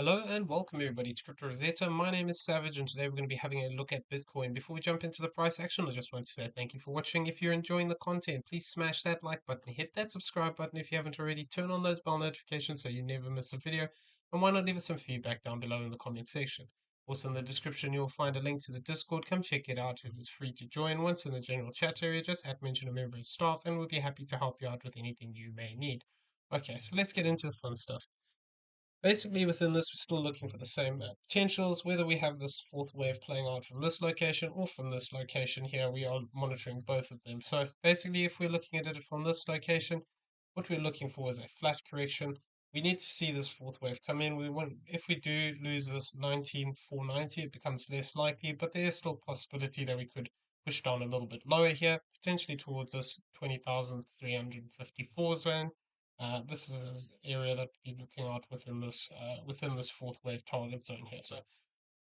Hello and welcome everybody to Crypto Rosetta. My name is Savage and today we're going to be having a look at Bitcoin. Before we jump into the price action, I just want to say thank you for watching. If you're enjoying the content, please smash that like button, hit that subscribe button if you haven't already, turn on those bell notifications so you never miss a video, and why not leave us some feedback down below in the comment section. Also in the description you'll find a link to the Discord. Come check it out. It is free to join. Once in the general chat area, just mention a member of staff and we'll be happy to help you out with anything you may need. Okay, so let's get into the fun stuff. Basically, within this, we're still looking for the same potentials, whether we have this fourth wave playing out from this location or from this location here, we are monitoring both of them. So basically, if we're looking at it from this location, what we're looking for is a flat correction. We need to see this fourth wave come in. If we do lose this 19,490, it becomes less likely, but there is still a possibility that we could push down a little bit lower here, potentially towards this 20,354 zone. This is an area that we're looking at within this fourth wave target zone here. So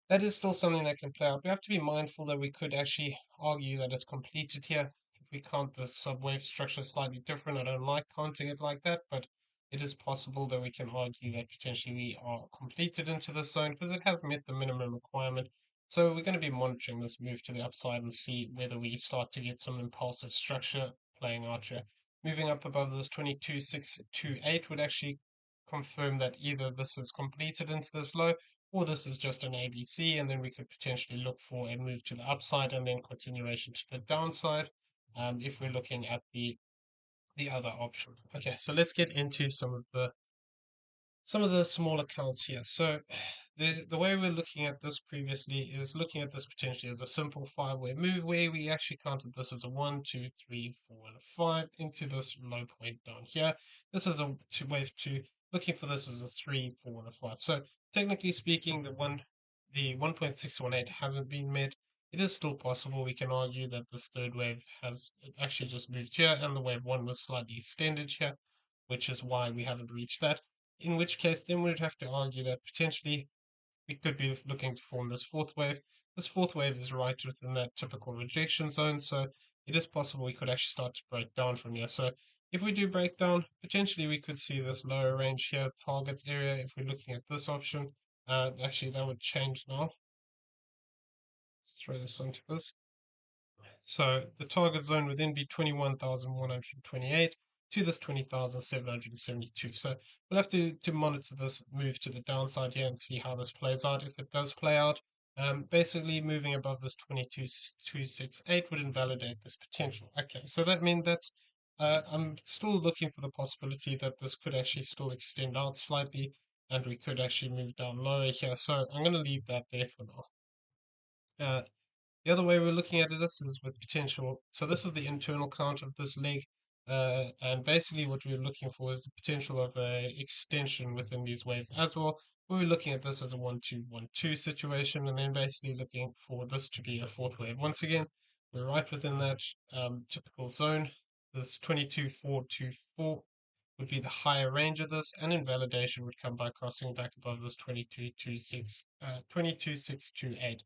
that is still something that can play out. We have to be mindful that we could actually argue that it's completed here. If we count the subwave structure slightly different, I don't like counting it like that, but it is possible that we can argue that potentially we are completed into this zone because it has met the minimum requirement. So we're going to be monitoring this move to the upside and see whether we start to get some impulsive structure playing out here. Moving up above this 22,628 would actually confirm that either this is completed into this low or this is just an ABC, and then we could potentially look for a move to the upside and then continuation to the downside if we're looking at the other option. Okay, so let's get into some of the small accounts here. So the way we're looking at this previously is looking at this potentially as a simple five-way move where we actually counted this as a 1, 2, 3, 4, and a 5 into this low point down here. This is a wave 2, looking for this as a 3, 4, and a 5. So technically speaking, the 1.618 hasn't been met. It is still possible. We can argue that this third wave has actually just moved here and the wave 1 was slightly extended here, which is why we haven't reached that. In which case, then we'd have to argue that potentially we could be looking to form this fourth wave. This fourth wave is right within that typical rejection zone, so it is possible we could actually start to break down from here. So if we do break down, potentially we could see this lower range here, target area, if we're looking at this option. Actually, that would change now. Let's throw this onto this. So the target zone would then be 21,128 to this 20,772. So we'll have to monitor this move to the downside here and see how this plays out. If it does play out, basically moving above this 22,268 would invalidate this potential. Okay, so that means that's I'm still looking for the possibility that this could actually still extend out slightly and we could actually move down lower here. So I'm going to leave that there for now. The other way we're looking at this is with potential. So this is the internal count of this leg. And basically what we're looking for is the potential of a extension within these waves as well. We're looking at this as a 1-2-1-2 situation and then basically looking for this to be a fourth wave. Once again, we're right within that typical zone. This 22,424 would be the higher range of this, and invalidation would come by crossing back above this 22,628.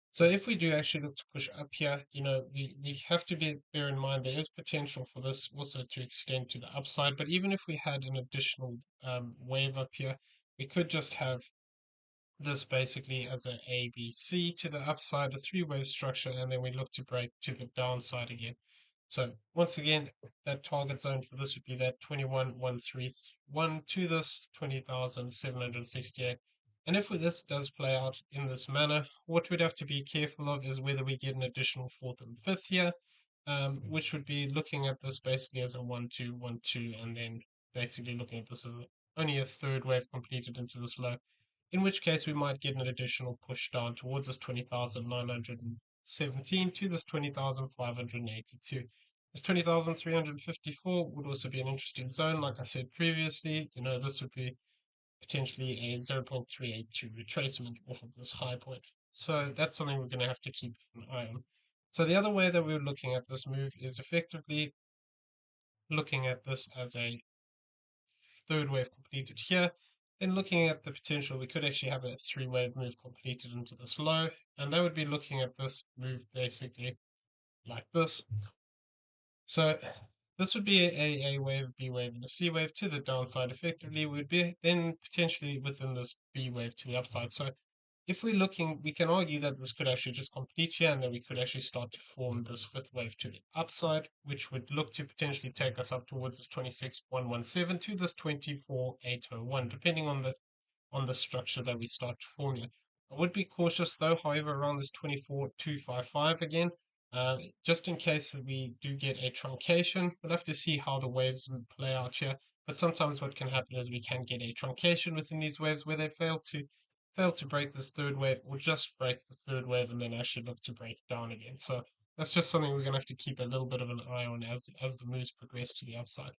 So if we do actually look to push up here, we have to bear in mind there is potential for this also to extend to the upside. But even if we had an additional wave up here, we could just have this basically as an ABC to the upside, a three-wave structure, and then we look to break to the downside again. So once again, that target zone for this would be that 21,131 to this 20,768. And if this does play out in this manner, what we'd have to be careful of is whether we get an additional fourth and fifth here, which would be looking at this basically as a 1-2-1-2, and then basically looking at this as only a third wave completed into this low, in which case we might get an additional push down towards this 20,917 to this 20,582. This 20,354 would also be an interesting zone. Like I said previously, this would be potentially a 0.382 retracement off of this high point. So that's something we're going to have to keep an eye on. So the other way that we're looking at this move is effectively looking at this as a third wave completed here. Then looking at the potential, we could actually have a three-wave move completed into this low, and that would be looking at this move basically like this. So this would be a wave, B wave, and a C wave to the downside. Effectively, would be then potentially within this B wave to the upside. So if we're looking, we can argue that this could actually just complete here, and then we could actually start to form this fifth wave to the upside, which would look to potentially take us up towards this 26,117 to this 24,801, depending on the structure that we start forming. I would be cautious though, however, around this 24,255 again, just in case that we do get a truncation. We'll have to see how the waves play out here. But sometimes what can happen is we can get a truncation within these waves where they fail to break this third wave or just break the third wave and then actually look to break down again. So that's just something we're gonna have to keep a little bit of an eye on as the moves progress to the upside.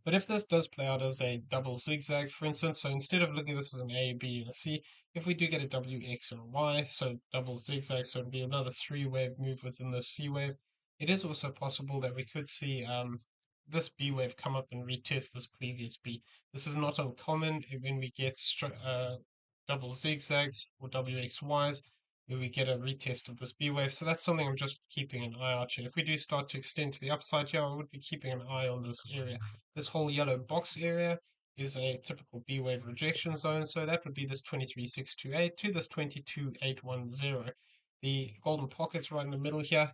But if this does play out as a double zigzag, for instance, so instead of looking at this as an A, B, and a C, if we do get a W, X, and a Y, so double zigzag, so it'd be another three-wave move within the C wave, it is also possible that we could see this B wave come up and retest this previous B. This is not uncommon when we get double zigzags or WXYs, where we get a retest of this B wave. So that's something I'm just keeping an eye out here. If we do start to extend to the upside here, I would be keeping an eye on this area. This whole yellow box area is a typical B wave rejection zone, so that would be this 23,628 to this 22,810. The golden pocket's right in the middle here,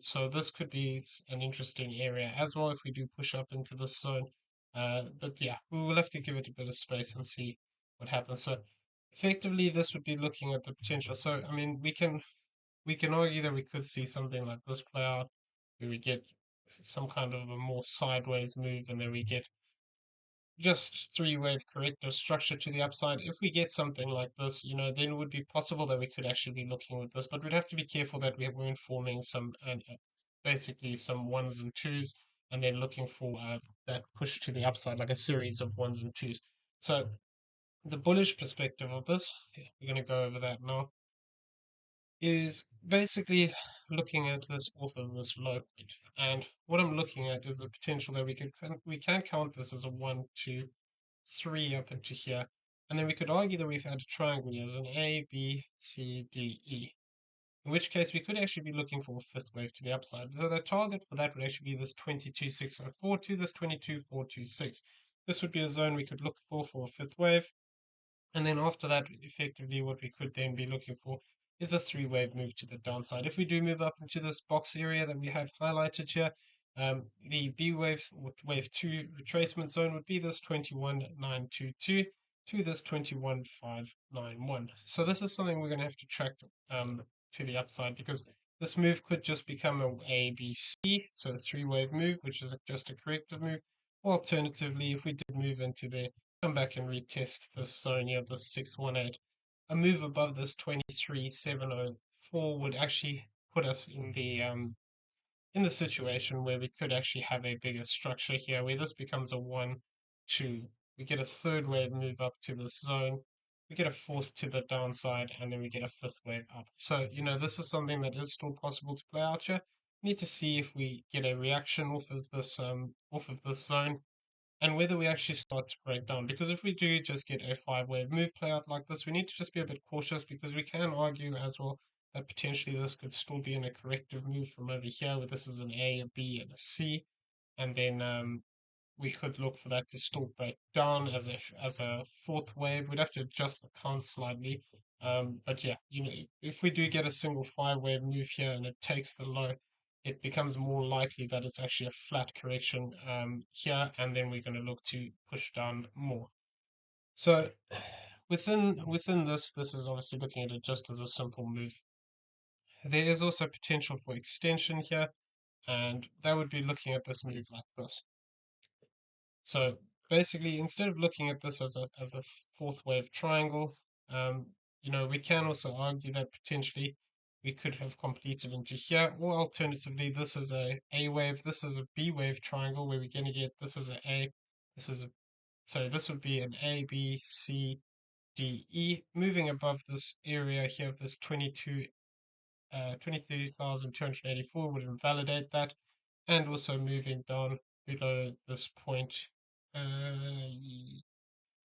so this could be an interesting area as well if we do push up into this zone. But yeah, we will have to give it a bit of space and see what happens. So effectively, this would be looking at the potential. So I mean, we can argue that we could see something like this play out, where we get some kind of a more sideways move, and then we get just three-wave corrective structure to the upside. If we get something like this, then it would be possible that we could actually be looking with this, but we'd have to be careful that we weren't forming basically some ones and twos, and then looking for that push to the upside, like a series of ones and twos. So the bullish perspective of this, we're going to go over that now, is basically looking at this off of this low point. And what I'm looking at is the potential that we can count this as a 1, 2, 3 up into here. And then we could argue that we've had a triangle here as an A, B, C, D, E. In which case we could actually be looking for a fifth wave to the upside. So the target for that would actually be this 22,604 to this 22,426. This would be a zone we could look for a fifth wave. And then after that, effectively, what we could then be looking for is a three-wave move to the downside. If we do move up into this box area that we have highlighted here, the B wave, wave 2 retracement zone would be this 21,922 to this 21,591. So this is something we're going to have to track to the upside, because this move could just become a B, C, so a three-wave move, which is just a corrective move. Or alternatively, if we did move into there, come back and retest this zone here of this 618. A move above this 23,704 would actually put us in the situation where we could actually have a bigger structure here, where this becomes a 1, 2. We get a third wave move up to this zone. We get a fourth to the downside, and then we get a fifth wave up. So, this is something that is still possible to play out here. We need to see if we get a reaction off of this zone, and whether we actually start to break down. Because if we do just get a five-wave move play out like this, we need to just be a bit cautious, because we can argue as well that potentially this could still be in a corrective move from over here, where this is an A, a B, and a C, and then we could look for that to still break down as a fourth wave. We'd have to adjust the count slightly. But yeah, if we do get a single five-wave move here and it takes the low, it becomes more likely that it's actually a flat correction here, and then we're going to look to push down more. So within this is obviously looking at it just as a simple move. There is also potential for extension here, and that would be looking at this move like this. So basically, instead of looking at this as a fourth wave triangle, we can also argue that potentially we could have completed into here, or alternatively, this is a wave, this is a B wave triangle where we're going to get this is this is a, so this would be an A, B, C, D, E, moving above this area here of this 23,284 would invalidate that, and also moving down below this point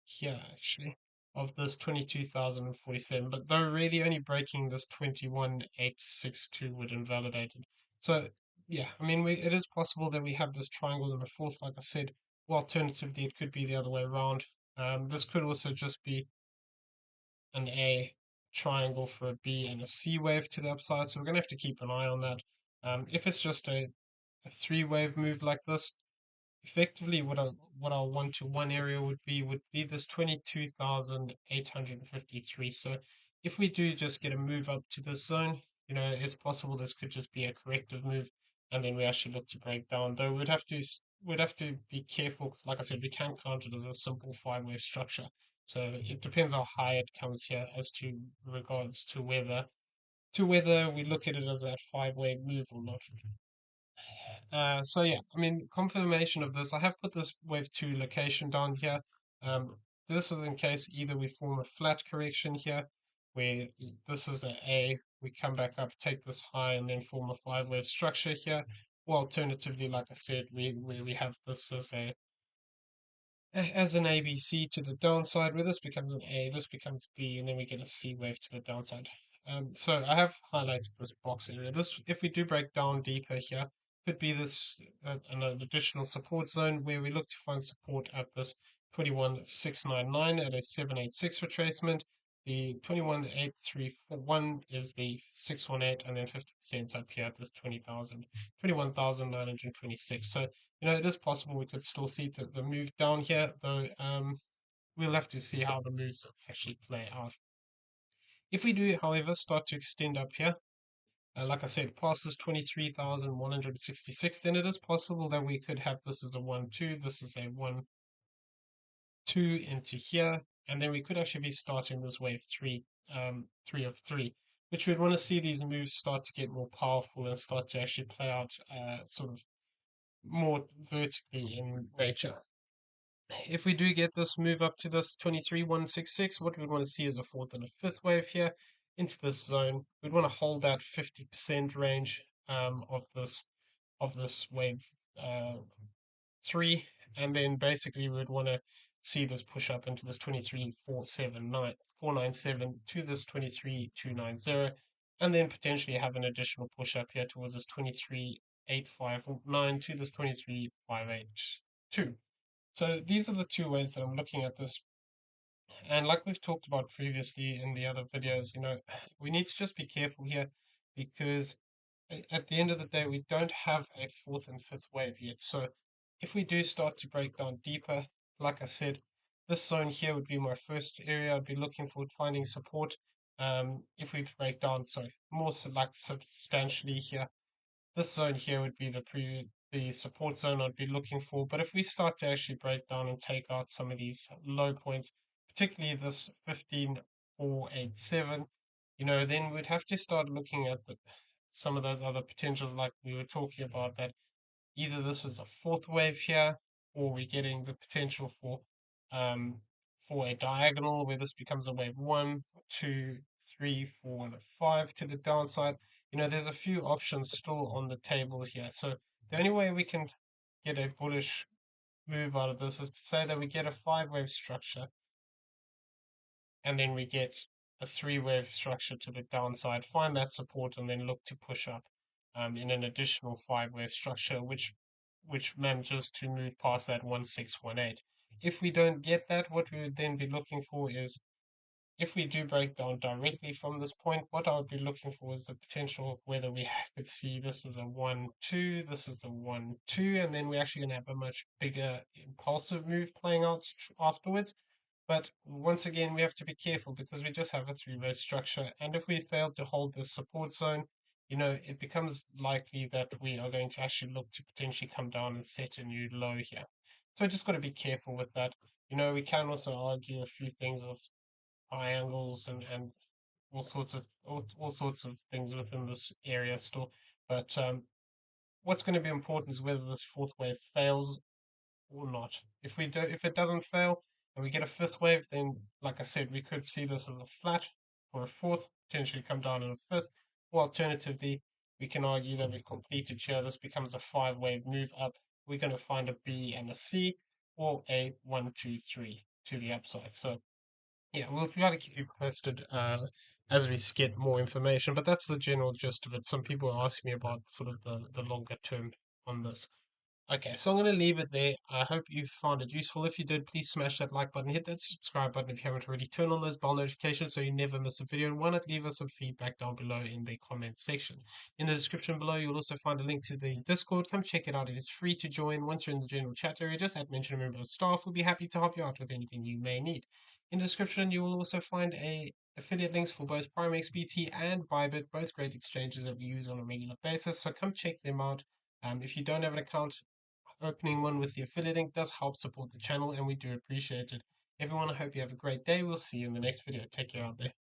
here actually of this 22,047, but though really only breaking this 21,862 would invalidate it. So Yeah, I mean, it is possible that we have this triangle in the fourth, like I said. Well, alternatively, it could be the other way around. This could also just be an A triangle for a B and a C wave to the upside. So we're going to have to keep an eye on that. If it's just a three wave move like this, effectively what our one to one area would be this 22,853. So if we do just get a move up to this zone, it's possible this could just be a corrective move, and then we actually look to break down. Though we'd have to be careful because, like I said, we can count it as a simple five-wave structure. So it depends how high it comes here as to regards to whether we look at it as that five-wave move or not. So yeah, I mean, confirmation of this. I have put this wave two location down here. Um, this is in case either we form a flat correction here, where this is a, we come back up, take this high, and then form a five-wave structure here. Or alternatively, like I said, we have this as an ABC to the downside, where this becomes an A, this becomes B, and then we get a C wave to the downside. So I have highlighted this box area. This, if we do break down deeper here, could be this an additional support zone where we look to find support at this 21,699 at a 786 retracement. The 21,831 is the 618, and then 50% up here at this 21,926. So it is possible we could still see the move down here, though we'll have to see how the moves actually play out. If we do, however, start to extend up here, like I said, past this 23,166, then it is possible that we could have this as a 1-2, this is a 1-2 into here, and then we could actually be starting this wave 3, 3 of 3, which we'd want to see these moves start to get more powerful and start to actually play out sort of more vertically in nature. If we do get this move up to this 23,166, what we want to see is a fourth and a fifth wave here into this zone. We'd want to hold that 50% range of this wave uh, 3, and then basically we'd want to see this push up into this 23,497 to this 23,290, and then potentially have an additional push up here towards this 23,859 to this 23,582. So these are the two ways that I'm looking at this. And like we've talked about previously in the other videos, we need to just be careful here because at the end of the day, we don't have a fourth and fifth wave yet. So if we do start to break down deeper, like I said, this zone here would be my first area. I'd be looking for finding support. If we break down, more like substantially here, this zone here would be the support zone I'd be looking for. But if we start to actually break down and take out some of these low points, particularly this 15,487, then we'd have to start looking at some of those other potentials like we were talking about, that either this is a fourth wave here, or we're getting the potential um for a diagonal where this becomes a wave 1, 2, 3, 4, and a 5 to the downside. There's a few options still on the table here. So the only way we can get a bullish move out of this is to say that we get a five-wave structure, and then we get a three-wave structure to the downside, find that support, and then look to push up in an additional five-wave structure, which manages to move past that 1618. If we don't get that, what we would then be looking for is, if we do break down directly from this point, what I would be looking for is the potential of whether we could see this is a 1-2, this is the 1-2, and then we're actually going to have a much bigger impulsive move playing out afterwards. But once again, we have to be careful because we just have a three-way structure. And if we fail to hold this support zone, it becomes likely that we are going to actually look to potentially come down and set a new low here. So I just got to be careful with that. We can also argue a few things of triangles and all sorts of things within this area still. But what's going to be important is whether this fourth wave fails or not. If it doesn't fail and we get a fifth wave, then like I said, we could see this as a flat or a fourth, potentially come down in a fifth. Or alternatively, we can argue that we've completed here. This becomes a five-wave move up. We're going to find a B and a C, or a 1, 2, 3 to the upside. So Yeah, we'll try to keep you posted as we get more information, but that's the general gist of it. Some people are asking me about sort of the longer term on this. Okay, so I'm going to leave it there. I hope you found it useful. If you did, please smash that like button, hit that subscribe button if you haven't already. Turn on those bell notifications so you never miss a video. And why not leave us some feedback down below in the comments section. In the description below, you'll also find a link to the Discord. Come check it out. It is free to join. Once you're in the general chat area, just add mention a member of staff. We'll be happy to help you out with anything you may need. In the description, you will also find affiliate links for both PrimeXBT and BYBIT, both great exchanges that we use on a regular basis. So come check them out. If you don't have an account, opening one with the affiliate link does help support the channel, and we do appreciate it. Everyone, I hope you have a great day. We'll see you in the next video. Take care out there.